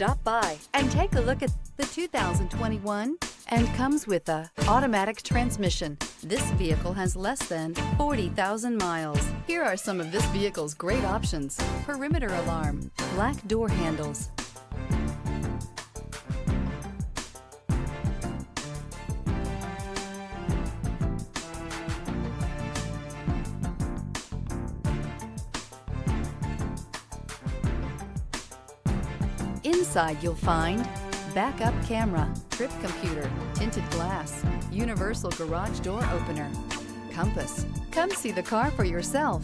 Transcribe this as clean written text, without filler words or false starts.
Stop by and take a look at the 2021 and comes with a automatic transmission. This vehicle has less than 40,000 miles. Here are some of this vehicle's great options: perimeter alarm, black door handles, inside you'll find backup camera, trip computer, tinted glass, universal garage door opener, compass. Come see the car for yourself.